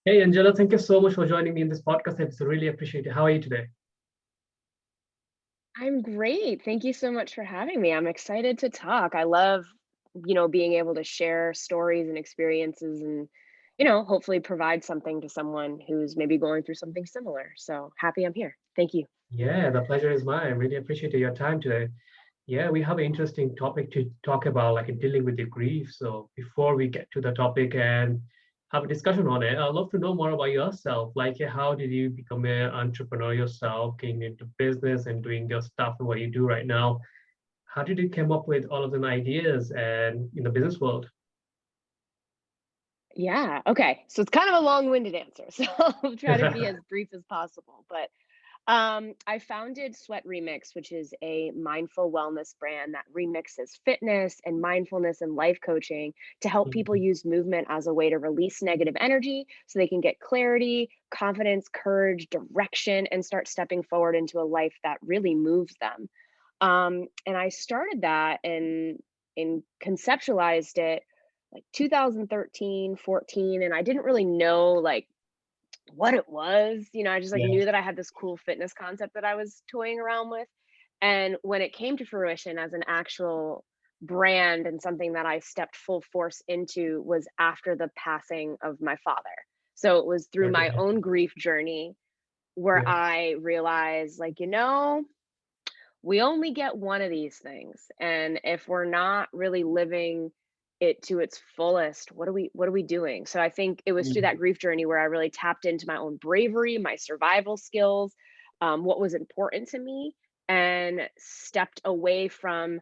Hey, Angela, thank you so much for joining me in this podcast episode. Really appreciate it. How are you today? I'm great. Thank you so much for having me. I'm excited to talk. I love, being able to share stories and experiences and, hopefully provide something to someone who's maybe going through something similar. So happy I'm here. Thank you. Yeah, the pleasure is mine. Really appreciate your time today. Yeah, we have an interesting topic to talk about, like dealing with the grief. So before we get to the topic and have a discussion on it, I'd love to know more about yourself. Like, how did you become an entrepreneur yourself, getting into business and doing your stuff and what you do right now? How did you come up with all of the ideas and in the business world? Yeah. Okay. So it's kind of a long-winded answer. So I'll try to be as brief as possible. But I founded Sweat Remix, which is a mindful wellness brand that remixes fitness and mindfulness and life coaching to help people Mhm. use movement as a way to release negative energy so they can get clarity, confidence, courage, direction, and start stepping forward into a life that really moves them. And I started that and conceptualized it like 2013, 14, and I didn't really know like what it was. I just like Yeah. knew that I had this cool fitness concept that I was toying around with. And when it came to fruition as an actual brand and something that I stepped full force into was after the passing of my father. So it was through my Okay. own grief journey where Yeah. I realized, like, we only get one of these things. And if we're not really living it to its fullest, what are we doing? So I think it was through Mhm. that grief journey where I really tapped into my own bravery, my survival skills, what was important to me, and stepped away from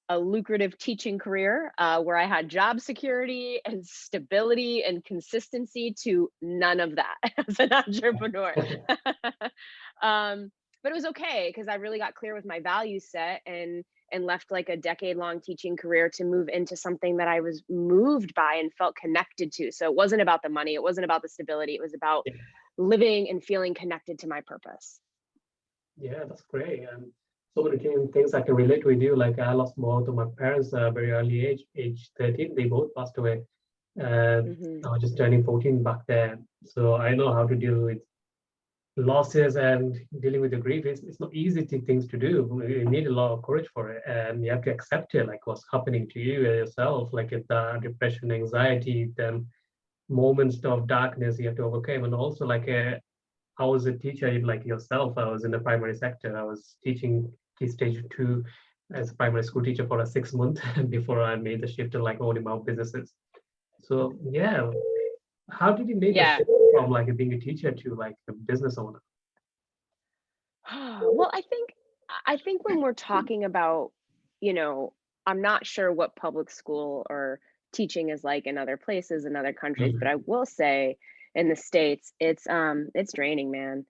a lucrative teaching career where I had job security and stability and consistency to none of that as an entrepreneur. um, but it was okay because I really got clear with my value set and left like a decade long teaching career to move into something that I was moved by and felt connected to. So it wasn't about the money, it wasn't about the stability, it was about Yeah. living and feeling connected to my purpose. Yeah, that's great. And so many things I can relate with you. Like I lost both of my parents very early age 13. They both passed away. And Hmm. I was just turning 14 back then. So I know how to deal with losses and dealing with the grief. It's not easy things to do. You need a lot of courage for it. And you have to accept it, like what's happening to you yourself, like if the depression, anxiety, then moments of darkness you have to overcome. And also like I was a teacher like yourself. I was in the primary sector. I was teaching key stage two as a primary school teacher for a 6 month before I made the shift to like owning my own businesses. So yeah, how did you make the Yeah. shift from like being a teacher to like a business owner? Well, I think when we're talking about, you know, I'm not sure what public school or teaching is like in other places in other countries, but Mhm. I will say in the States, it's draining, man.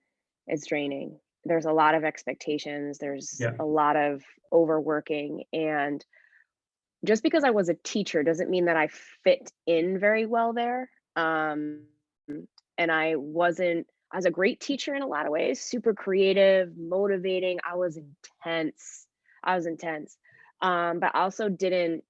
It's draining. There's a lot of expectations, there's Yeah, a lot of overworking, and just because I was a teacher doesn't mean that I fit in very well there. And I was a great teacher in a lot of ways, super creative, motivating. I was intense. But I also didn't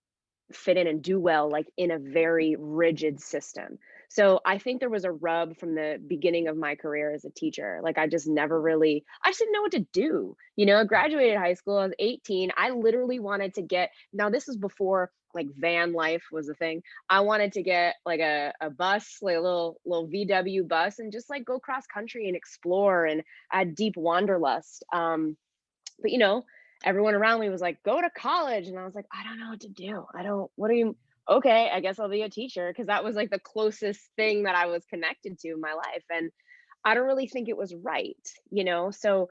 fit in and do well like in a very rigid system. So I think there was a rub from the beginning of my career as a teacher. Like I just didn't know what to do. I graduated high school, I was 18. I literally wanted to get, now this was before like van life was a thing. I wanted to get like a bus, like a little VW bus and just like go cross country and explore, and I had deep wanderlust. But everyone around me was like, go to college. And I was like, I don't know what to do. I don't, what do you, okay, I guess I'll be a teacher. Cause that was like the closest thing that I was connected to in my life. And I don't really think it was right. So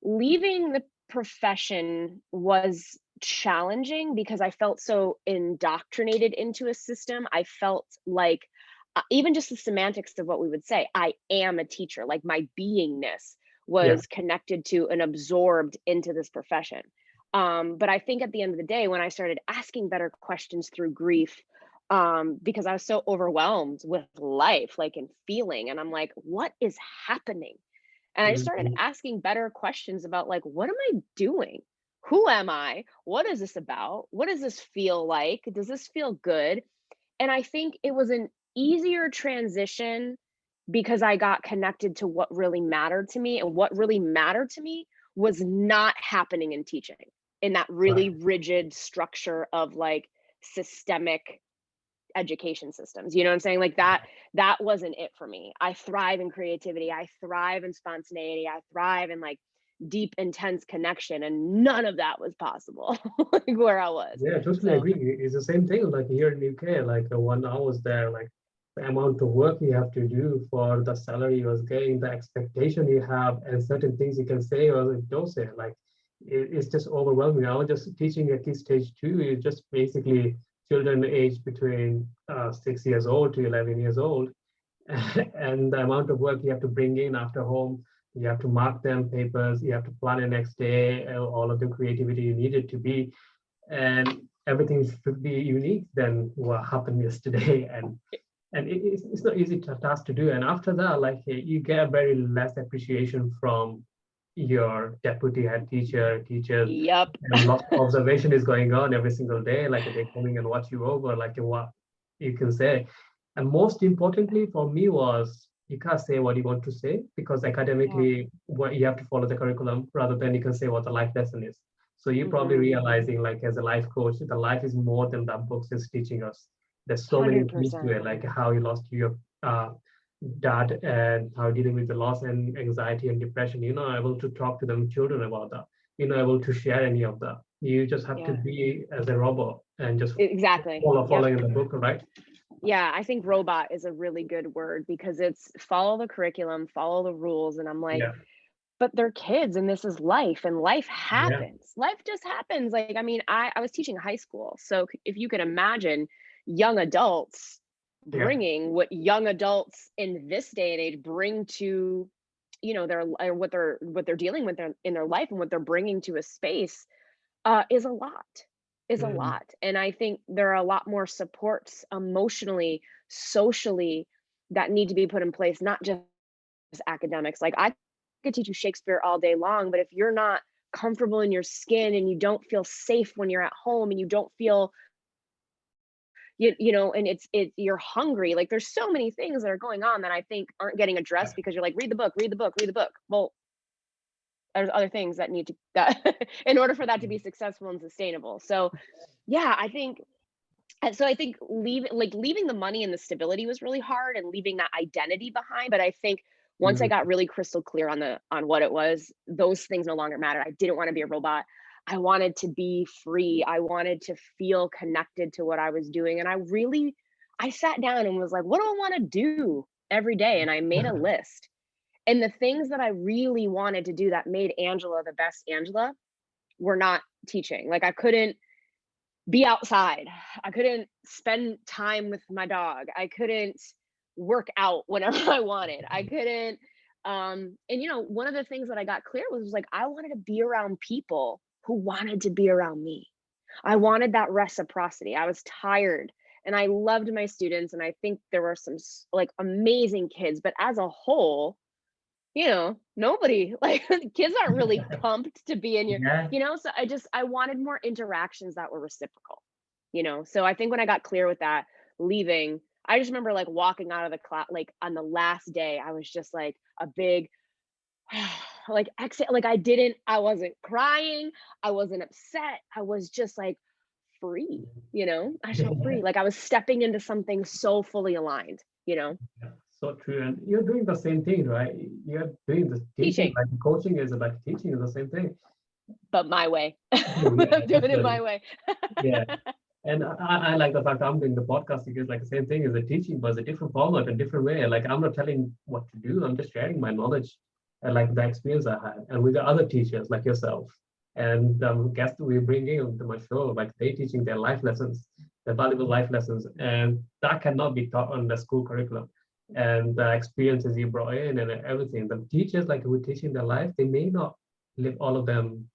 leaving the profession was challenging because I felt so indoctrinated into a system. I felt like, even just the semantics of what we would say, I am a teacher, like my beingness yeah, was connected to and absorbed into this profession. But I think at the end of the day, when I started asking better questions through grief, because I was so overwhelmed with life, like and feeling, and I'm like, what is happening? And I just started mhm, asking better questions about like, what am I doing? Who am I? What is this about? What does this feel like? Does this feel good? And I think it was an easier transition because I got connected to what really mattered to me, and what really mattered to me was not happening in teaching, in that really Right. rigid structure of like systemic education systems. You know what I'm saying? Like that wasn't it for me. I thrive in creativity. I thrive in spontaneity. I thrive in like deep, intense connection. And none of that was possible like where I was. Yeah, totally So agree. It's the same thing like here in UK, like when I was there, like the amount of work you have to do for the salary you was getting, the expectation you have, and certain things you can say or don't say. Like it's just overwhelming. I was just teaching at Key Stage 2, it's just basically children aged between 6 years old to 11 years old. And the amount of work you have to bring in after home, you have to mark them papers, you have to plan the next day, all of the creativity you need it to be, and everything should be unique than what happened yesterday. And it's not easy task to do. And after that, like you get very less appreciation from your deputy head teacher, teachers, yep. and lots of observation is going on every single day. Like they're coming and watch you over, like what you can say. And most importantly for me was you can't say what you want to say because Yeah. academically what you have to follow the curriculum rather than you can say what the life lesson is. So you're probably Mm-hmm. realizing like as a life coach, the life is more than that books is teaching us. There's so many things to 100%. it, like how you lost your dad and how dealing with the loss and anxiety and depression. You're not able to talk to them children about that. You're not able to share any of that. You just have to Yeah. be as a robot and just Exactly. Yep. following the book, right? Yeah, I think robot is a really good word because it's follow the curriculum, follow the rules. And I'm like, Yeah, but they're kids and this is life and life yeah, happens. Life just happens. Like, I mean, I was teaching high school. So if you could imagine young adults yeah. bringing what young adults in this day and age bring to, you know, their, or what they're dealing with in their life and what they're bringing to a space, is a lot, is a Mm, lot. And I think there are a lot more supports emotionally, socially, that need to be put in place, not just academics. Like I could teach you Shakespeare all day long, but if you're not comfortable in your skin and you don't feel safe when you're at home and you don't feel you know, and you're hungry, like there's so many things that are going on that I think aren't getting yeah, addressed because you're like, read the book, read the book, read the book. Well, there's other things that need to that in order for that to be mm, successful and sustainable. So yeah, I think, and so I think leaving the money and the stability was really hard and leaving that identity behind. But I think once I mm, got really crystal clear on what it was, those things no longer mattered. I didn't want to be a robot. I wanted to be free. I wanted to feel connected to what I was doing. And I sat down and was like, what do I want to do every day? And I made a list. And the things that I really wanted to do that made Angela the best Angela were not teaching. Like I couldn't be outside. I couldn't spend time with my dog. I couldn't work out whenever I wanted. I couldn't and you know, one of the things that I got clear was like I wanted to be around people who wanted to be around me. I wanted that reciprocity. I was tired and I loved my students and I think there were some like amazing kids, but as a whole, you know, nobody like kids aren't really pumped to be in your, yeah. you know, so I wanted more interactions that were reciprocal, you know. So I think when I got clear with that, leaving, I just remember like walking out of the class, like on the last day, I was just like a big like exit, like I wasn't crying, I wasn't upset, I was just like free, you know, I felt free, like I was stepping into something so fully aligned, you know. Yeah, so true. And you're doing the same thing, right? You're doing the teaching, Teaching, like coaching is like teaching is the same thing. but my way. Oh, yeah, I'm doing it my definitely. way. Yeah. And I like the fact I'm doing the podcast because like the same thing is the teaching, but it's a different format, a different way. Like I'm not telling what to do. I'm just sharing my knowledge and like the experience I had. And we got other teachers like yourself and guests we bring in to my show, like they teaching their life lessons, their valuable life lessons. And that cannot be taught on the school curriculum. And the experiences you brought in and everything. The teachers like who are teaching their life, they may not live all of them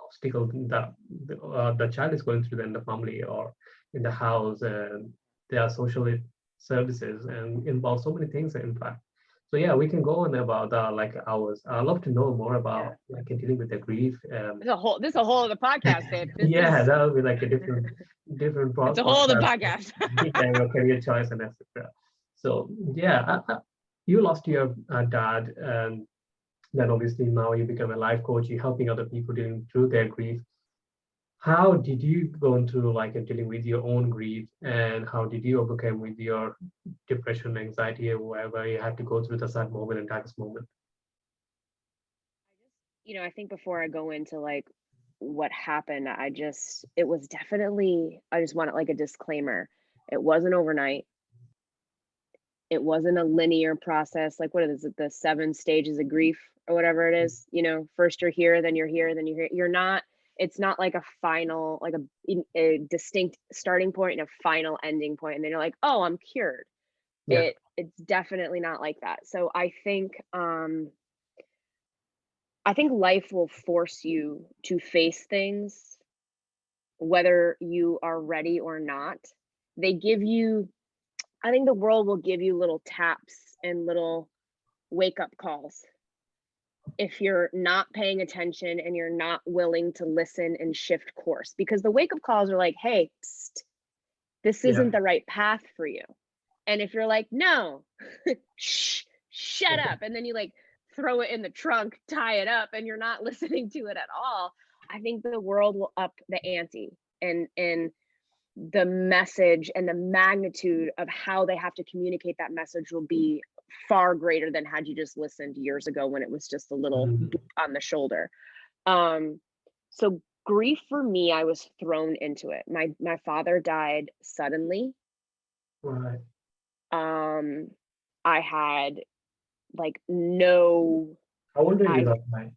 obstacle that the child is going through in the family or in the house, and there are social services and involve so many things in fact. So yeah, we can go on about like hours. I'd love to know more Yeah. about like dealing with the grief. This is a whole other podcast, babe. This Yeah, is that would be like a different it's a whole other podcast. podcast. Yeah, your career choice and etc. So yeah, you lost your dad, and then obviously now you become a life coach, you're helping other people dealing through their grief. How did you go into like dealing with your own grief, and how did you overcome with your depression, anxiety, or whatever you had to go through the sad moment and darkest moment? I think before I go into like what happened, it was definitely, I just want it like a disclaimer. It wasn't overnight. It wasn't a linear process. Like, what is it, the 7 stages of grief or whatever it is? First you're here, then you're here, then you're here. It's not like a final, like a distinct starting point and a final ending point, and then you're like, oh, I'm cured. Yeah. It's definitely not like that. So I think life will force you to face things whether you are ready or not. They give you I think the world will give you little taps and little wake up calls if you're not paying attention and you're not willing to listen and shift course, because the wake up calls are like, hey, psst, this Yeah. isn't the right path for you. And if you're like, no, shut up, and then you like throw it in the trunk, tie it up, and you're not listening to it at all, I think the world will up the ante, and the message and the magnitude of how they have to communicate that message will be far greater than had you just listened years ago when it was just a little Mhm. boop on the shoulder. Um, so grief for me, I was thrown into it. My father died suddenly. Right. Um, I had like no How old are you I that night?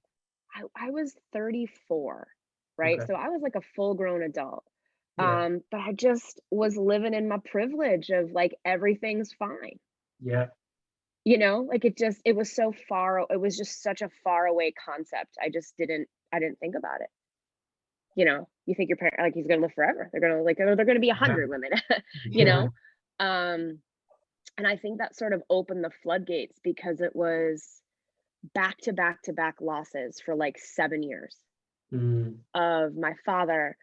I was 34, right? Okay. So I was like a full grown adult. Yeah. But I just was living in my privilege of like everything's fine. Yeah. Like it was just such a far away concept. I didn't think about it. You think your parent, like, he's gonna live forever. They're gonna be a Yeah. hundred when they, you Yeah. know. Um, and I think that sort of opened the floodgates because it was back to back to back losses for like 7 years Mm. of my father,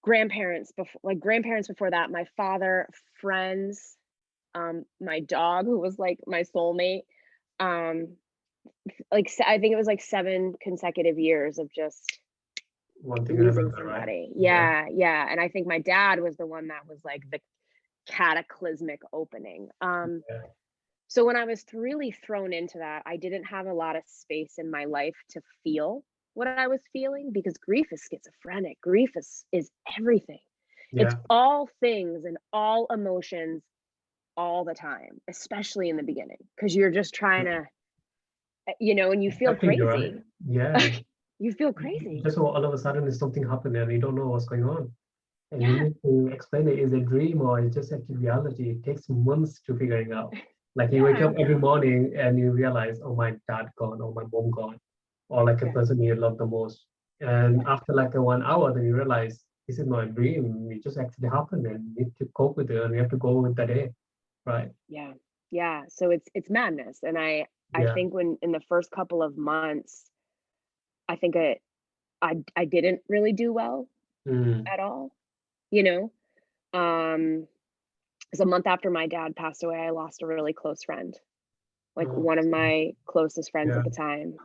grandparents before that, my father, friends, my dog who was like my soulmate. Um, I think it was like 7 consecutive years of just One thing and losing another, right? somebody. Yeah. Yeah, yeah. And I think my dad was the one that was like the cataclysmic opening. Yeah. So when I was really thrown into that, I didn't have a lot of space in my life to feel what I was feeling, because grief is schizophrenic. Grief is everything. It's Yeah. all things and all emotions all the time, especially in the beginning, because you're just trying to, and you feel Accepting it, right? crazy. Yeah. You feel crazy. Just all of a sudden there's something happened and you don't know what's going on. And you Yeah. need to explain it. Is it a dream or is it just actually reality? It takes months to figuring out. Like you wake Yeah. up every morning and you realize, oh, my dad gone, or my mom gone, or like a Yeah. person you love the most. And Yeah. after like a 1 hour, then you realize this is not a dream. It just actually happened and you need to cope with it and you have to go with the day. Right. Yeah. Yeah. So it's madness. And I Yeah. think when in the first couple of months, I think I didn't really do well Mm. at all, you know? Um, 'Cause a month after my dad passed away, I lost a really close friend, like Oh, one of my closest friends yeah. at the time.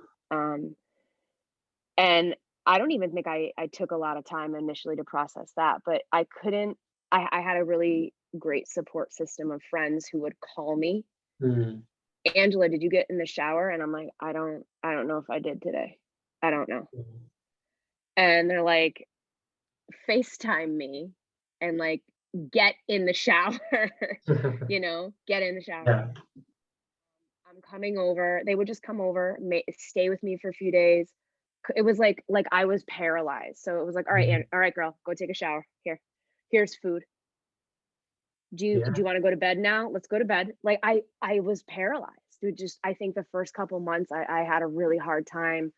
And I don't even think I took a lot of time initially to process that, but I couldn't I had a really great support system of friends who would call me. Mm. "Angela, did you get in the shower?" And I'm like, "I don't know if I did today. I don't know." Mm. And they're like, "FaceTime me and, like, get in the shower." "Get in the shower. Yeah. I'm coming over." They would just come over, stay with me for a few days. It was like I was paralyzed. So it was like, "All right, Mhm. all right, girl, go take a shower. Here's food. Do you Yeah. want to go to bed now? Let's go to bed." Like I was paralyzed. I think the first couple months I had a really hard time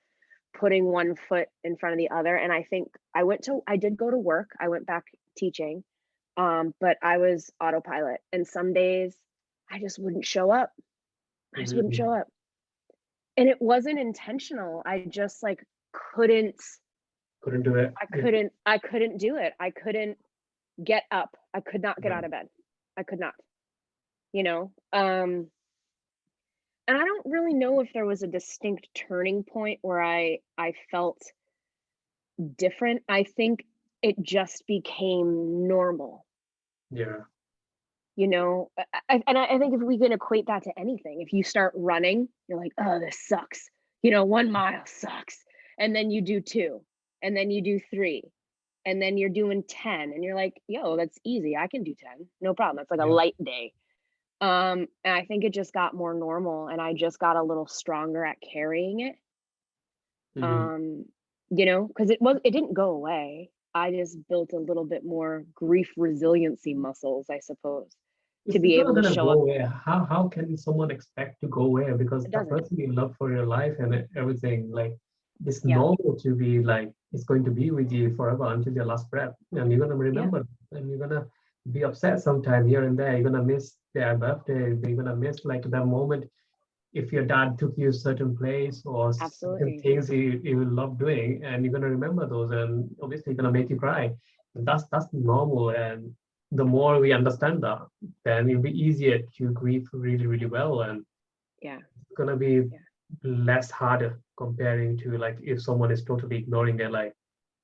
putting one foot in front of the other. And I think I did go to work. I went back teaching. But I was autopilot. And some days I just wouldn't show up. I just wouldn't Mhm. show up. And it wasn't intentional. I just like couldn't Couldn't do it. Yeah. I couldn't do it. I couldn't get up. I could not get Yeah. out of bed. I could not, you know? Um, And I don't really know if there was a distinct turning point where I felt different. I think it just became normal. Yeah. You know, I think if we can equate that to anything, if you start running, you're like, "Oh, this sucks." 1 mile sucks. And then you do 2, and then you do 3, and then you're doing 10, and you're like, "Yo, that's easy. I can do 10. No problem. It's like a Yeah. light day." And I think it just got more normal, and I just got a little stronger at carrying it. Mhm. Um, because it didn't go away. I just built a little bit more grief resiliency muscles, I suppose, to It's be not able to gonna show go up. away. How can someone expect to go away? Because It the doesn't. person you love for your life and everything, like it's Yeah. normal to be like it's going to be with you forever until your last breath. And you're gonna Yeah. remember and you're gonna be upset sometime here and there. You're gonna miss their birthday, you're gonna miss like that moment if your dad took you a certain place or certain Absolutely. things you love doing and you're going to remember those and obviously going to make you cry and that's normal and the more we understand that then it'll be easier to grieve really really well and Yeah. it's going to be Yeah. less harder comparing to like if someone is totally ignoring their life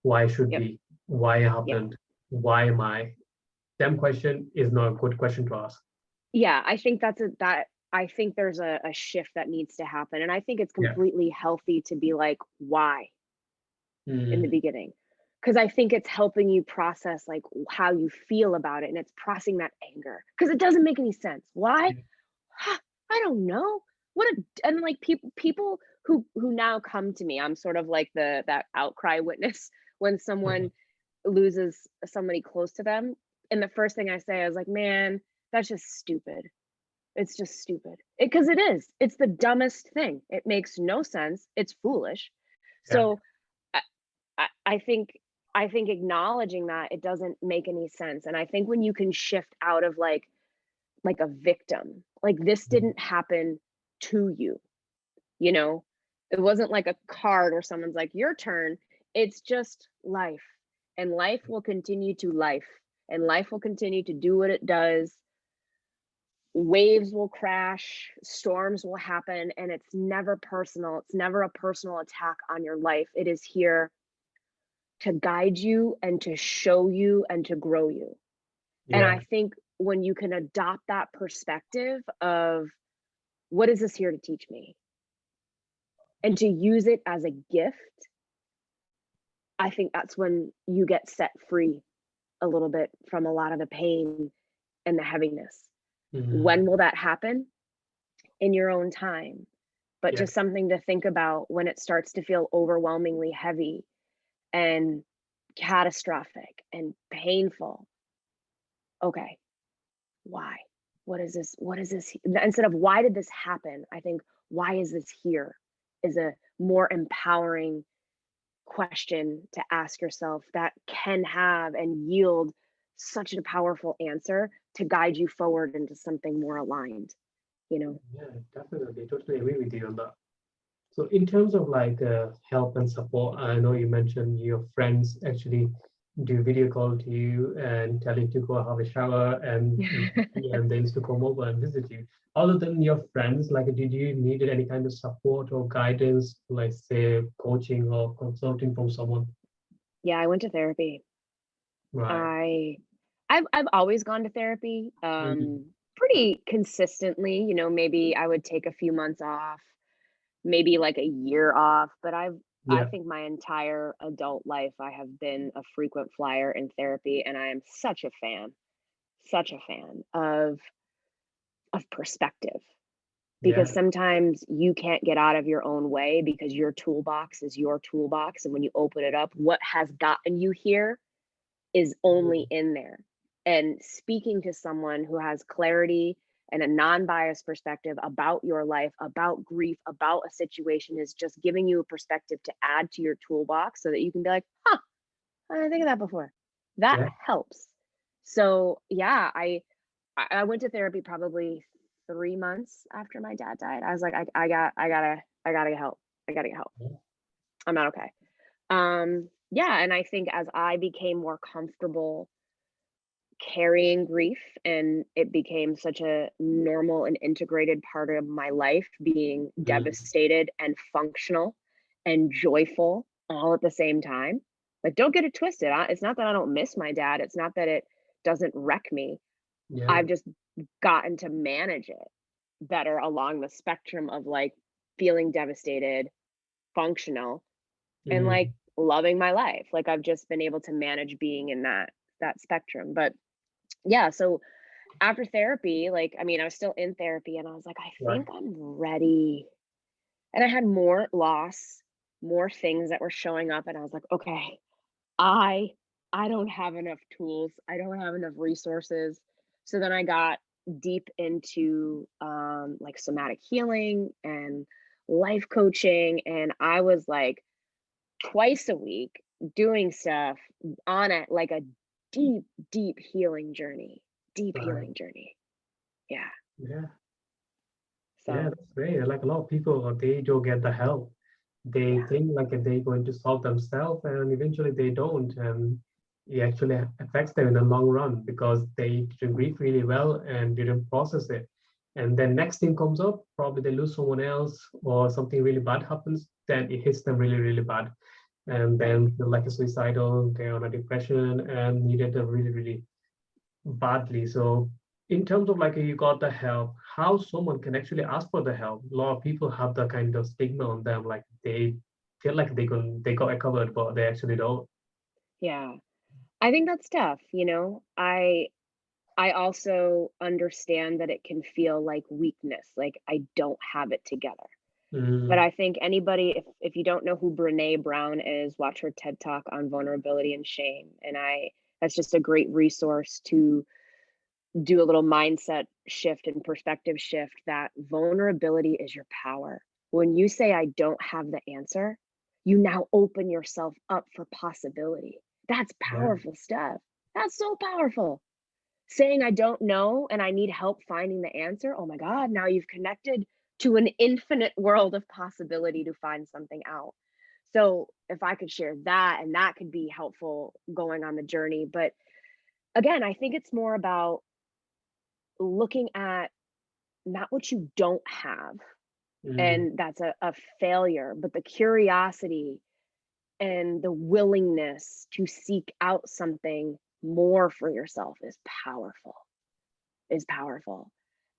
why should Yep. be why Yep. happened why am I them question is not a good question to ask. Yeah, I think I think there's a shift that needs to happen, and I think it's Yeah. completely healthy to be like, "Why?" in the Mm, beginning, because I think it's helping you process, like, how you feel about it, and it's processing that anger, because it doesn't make any sense. Why? yeah. Huh, I don't know. What a and, like, people who now come to me, I'm sort of like that outcry witness when someone loses somebody close to them, and the first thing I say is like, "Man, that's just stupid. It's just stupid." Because it is. It's the dumbest thing. It makes no sense. It's foolish. Yeah. So, I I think acknowledging that it doesn't make any sense, and I think when you can shift out of, like a victim, like, this Mm, didn't happen to you, you know? It wasn't like a card or someone's like, "Your turn." It's just life, and life will continue to life, and life will continue to do what it does. Waves will crash, storms will happen, and it's never personal. It's never a personal attack on your life. It is here to guide you and to show you and to grow you. And yeah. I think when you can adopt that perspective of what is this here to teach me and to use it as a gift, I think that's when you get set free a little bit from a lot of the pain and the heaviness. Mm, When will that happen? In your own time. But yeah. just something to think about when it starts to feel overwhelmingly heavy and catastrophic and painful. Okay, why? What is this? What is this? Instead of why did this happen? I think why is this here is a more empowering question to ask yourself that can have and yield such a powerful answer to guide you forward into something more aligned, you know? Yeah, definitely. Totally agree with you on that. So in terms of like help and support, I know you mentioned your friends actually do video call to you and tell you to go have a shower and they used to come over and visit you. Other than your friends, like did you need any kind of support or guidance, like say coaching or consulting from someone? Yeah, I went to therapy. Right. I I've always gone to therapy, Mm, pretty consistently, maybe I would take a few months off, maybe like a year off, but I yeah. think my entire adult life I have been a frequent flyer in therapy, and I am such a fan of perspective, because Yeah. sometimes you can't get out of your own way because your toolbox is your toolbox, and when you open it up, what has gotten you here is only Mm, in there. And speaking to someone who has clarity and a non-biased perspective about your life, about grief, about a situation is just giving you a perspective to add to your toolbox so that you can be like, huh, I didn't think of that before. That yeah. helps. So yeah, I went to therapy probably 3 months after my dad died. I was like, I gotta get help. I gotta get help. I'm not okay. Yeah, and I think as I became more comfortable carrying grief, and it became such a normal and integrated part of my life, being Mm, devastated and functional and joyful all at the same time. Like, don't get it twisted. It's not that I don't miss my dad. It's not that it doesn't wreck me. yeah. I've just gotten to manage it better along the spectrum of like feeling devastated, functional, and like Mm, loving my life. Like I've just been able to manage being in that spectrum. But yeah, so after therapy, like, I mean, I was still in therapy and I was like, I right. think I'm ready. And I had more loss, more things that were showing up. And I was like, okay, I I don't have enough tools. I don't have enough resources. So then I got deep into like somatic healing and life coaching. And I was like twice a week doing stuff on it like a deep, deep healing journey. Deep Right. healing journey. Yeah. Yeah. Yeah, So, that's great. Like a lot of people, they don't get the help. They yeah. think like they're going to solve themselves, and eventually they don't. And it actually affects them in the long run because they didn't grieve really well and didn't process it. And then next thing comes up, probably they lose someone else or something really bad happens, then it hits them really, really bad. And Right. then they're like a suicidal, they're on a depression and needed a really, really badly. So in terms of like you got the help, how someone can actually ask for the help. A lot of people have the kind of stigma on them, like they feel like they got it covered, but they actually don't. Yeah. I think that's tough, you know? I also understand that it can feel like weakness, like I don't have it together. But Mm, I think anybody, if you don't know who Brene Brown is, watch her TED Talk on vulnerability and shame. And that's just a great resource to do a little mindset shift and perspective shift, that vulnerability is your power. When you say, I don't have the answer, you now open yourself up for possibility. That's yeah, powerful stuff. That's so powerful. Saying I don't know and I need help finding the answer. Oh my God, now you've connected to an infinite world of possibility to find something out. So if I could share that, and that could be helpful going on the journey. But again, I think it's more about looking at not what you don't have, mm, and that's a failure, but the curiosity and the willingness to seek out something more for yourself is powerful.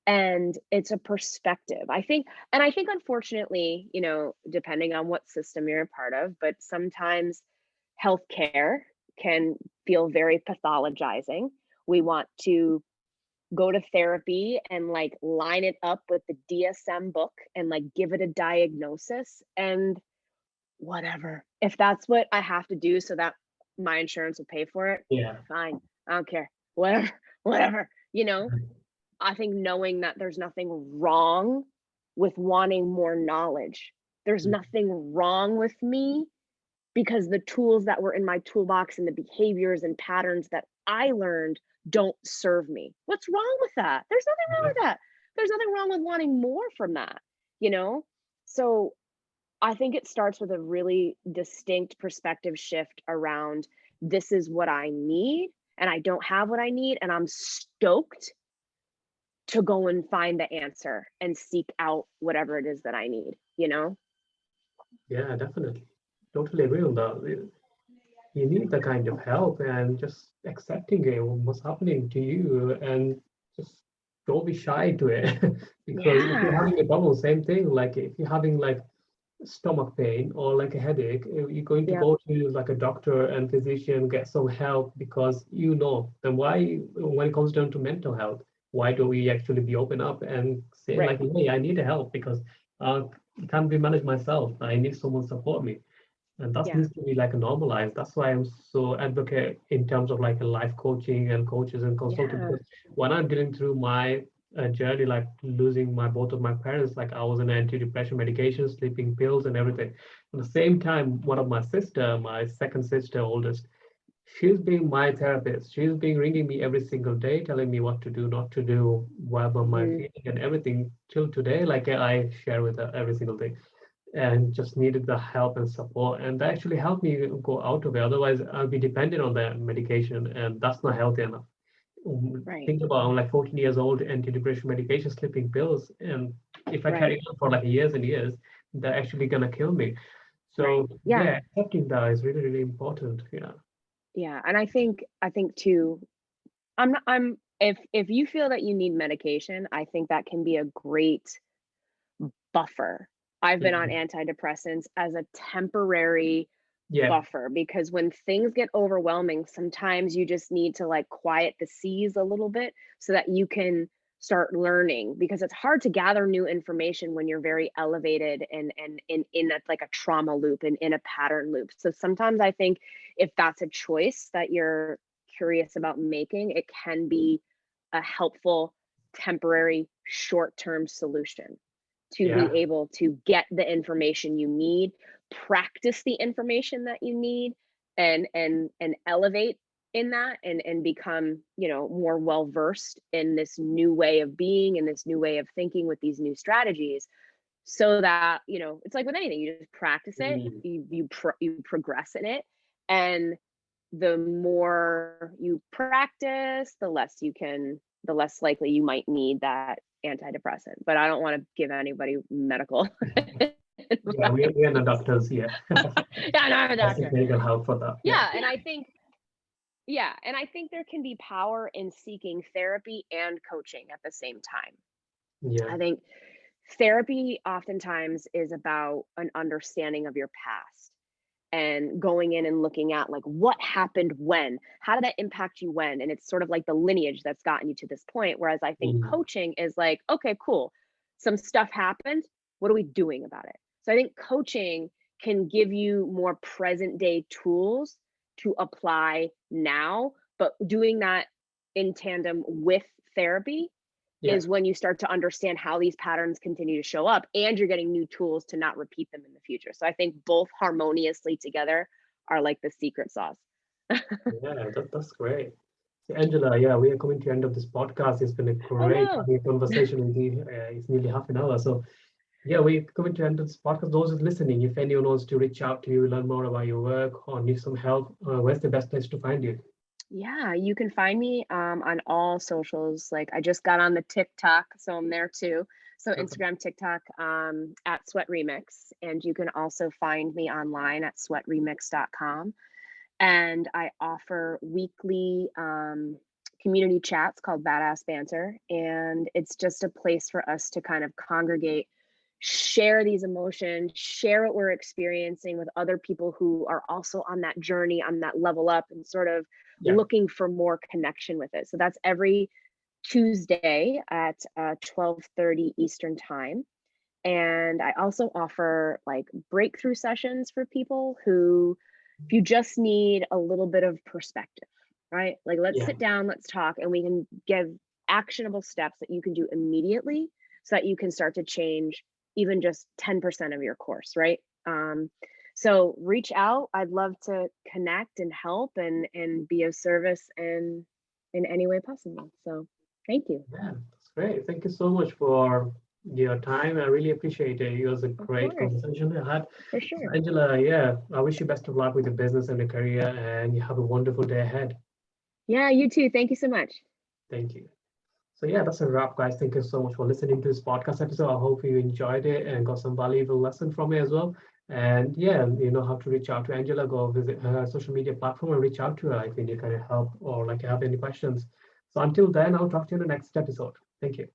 And it's a perspective. I think, and I think unfortunately, you know, depending on what system you're a part of, but sometimes healthcare can feel very pathologizing. We want to go to therapy and like line it up with the DSM book and like give it a diagnosis and whatever. If that's what I have to do so that my insurance will pay for it, yeah, fine. I don't care. Whatever, whatever. You know, I think knowing that there's nothing wrong with wanting more knowledge. There's mm, nothing wrong with me because the tools that were in my toolbox and the behaviors and patterns that I learned don't serve me. What's wrong with that? There's nothing wrong yeah, with that. There's nothing wrong with wanting more from that, you know? So I think it starts with a really distinct perspective shift around, this is what I need and I don't have what I need. And I'm stoked to go and find the answer and seek out whatever it is that I need, you know? yeah, definitely. Totally agree on that. You need the kind of help and just accepting it, what's happening to you, and just don't be shy to it. Because if you're Yeah. having a problem, same thing. Like if you're having like stomach pain or like a headache, you're going to Yep. go to like a doctor and physician, get some help because you know. Then why, when it comes down to mental health, why don't we actually be open up and say Right. like, hey, I need help because I can't be managed myself. I need someone to support me. And that Yeah. needs to be like normalized. That's why I'm so advocate in terms of like a life coaching and coaches and consulting. Yeah. Because when I'm dealing through my journey, like losing my both of my parents, like I was on antidepressant medication, sleeping pills, and everything. At the same time, one of my sister, my second sister, oldest, she's being my therapist. She's been ringing me every single day, telling me what to do, not to do, what am I Mhm. feeling, and everything till today. Like I share with her every single day and just needed the help and support. And that actually helped me go out of it. Otherwise, I'll be dependent on that medication, and that's not healthy enough. Right. Think about, I'm like 14 years old, anti-depression medication, sleeping pills, and if I carry Right. on for like years and years, they're actually gonna kill me. Right. So Yeah. yeah, accepting that is really, really important. Yeah. Yeah. And I think too, if you feel that you need medication, I think that can be a great buffer. I've been on Mhm. antidepressants as a temporary Yeah. buffer because when things get overwhelming, sometimes you just need to like quiet the seas a little bit so that you can start learning because it's hard to gather new information when you're very elevated and in a, like a trauma loop and in a pattern loop. So sometimes I think if that's a choice that you're curious about making, it can be a helpful temporary short-term solution to be Yeah. able to get the information you need, practice the information that you need, and elevate in that and become, more well versed in this new way of being and this new way of thinking with these new strategies so that, it's like with anything, you just practice it, Mm. you progress in it, and the more you practice, the less likely you might need that antidepressant. But I don't want to give anybody medical Yeah, we are advice. not doctors. Yeah. Yeah, I'm not a That's the doctor. medical help for that. Yeah. Yeah, and I think there can be power in seeking therapy and coaching at the same time. Yeah. I think therapy oftentimes is about an understanding of your past and going in and looking at like what happened when, how did that impact you when, and it's sort of like the lineage that's gotten you to this point, whereas I think Mm. coaching is like, okay, cool, some stuff happened, what are we doing about it? So I think coaching can give you more present day tools to apply now, but doing that in tandem with therapy Yeah. is when you start to understand how these patterns continue to show up and you're getting new tools to not repeat them in the future. So I think both harmoniously together are like the secret sauce. Yeah. That's great. So Angela, yeah, we are coming to the end of this podcast. It's been a Oh great no. having a conversation with you. It's nearly half an hour. So yeah, we're coming to the end of this podcast. Those who's listening, if anyone wants to reach out to you, learn more about your work, or need some help, where's the best place to find you? Yeah, you can find me on all socials. Like I just got on the TikTok, so I'm there too. So Okay. Instagram, TikTok, at Sweat Remix. And you can also find me online at sweatremix.com. And I offer weekly community chats called Badass Banter. And it's just a place for us to kind of congregate, share these emotions, share what we're experiencing with other people who are also on that journey, on that level up, and sort of Yeah. looking for more connection with it. So that's every Tuesday at 12:30 Eastern time. And I also offer like breakthrough sessions for people who, if you just need a little bit of perspective, right? Like, let's Yeah. sit down, let's talk, and we can give actionable steps that you can do immediately so that you can start to change even just 10% of your course, right? So reach out. I'd love to connect and help and be of service in any way possible. So thank you. Yeah. That's great. Thank you so much for your time. I really appreciate it. It was a Of great course, conversation I had. for So sure. Angela, yeah, I wish you best of luck with your business and your career, and you have a wonderful day ahead. Yeah, you too. Thank you so much. Thank you. So yeah, that's a wrap, guys. Thank you so much for listening to this podcast episode. I hope you enjoyed it and got some valuable lesson from it as well. And yeah, you know how to reach out to Angela. Go visit her social media platform and reach out to her if you need kind of help or like have any questions. So until then, I'll talk to you in the next episode. Thank you.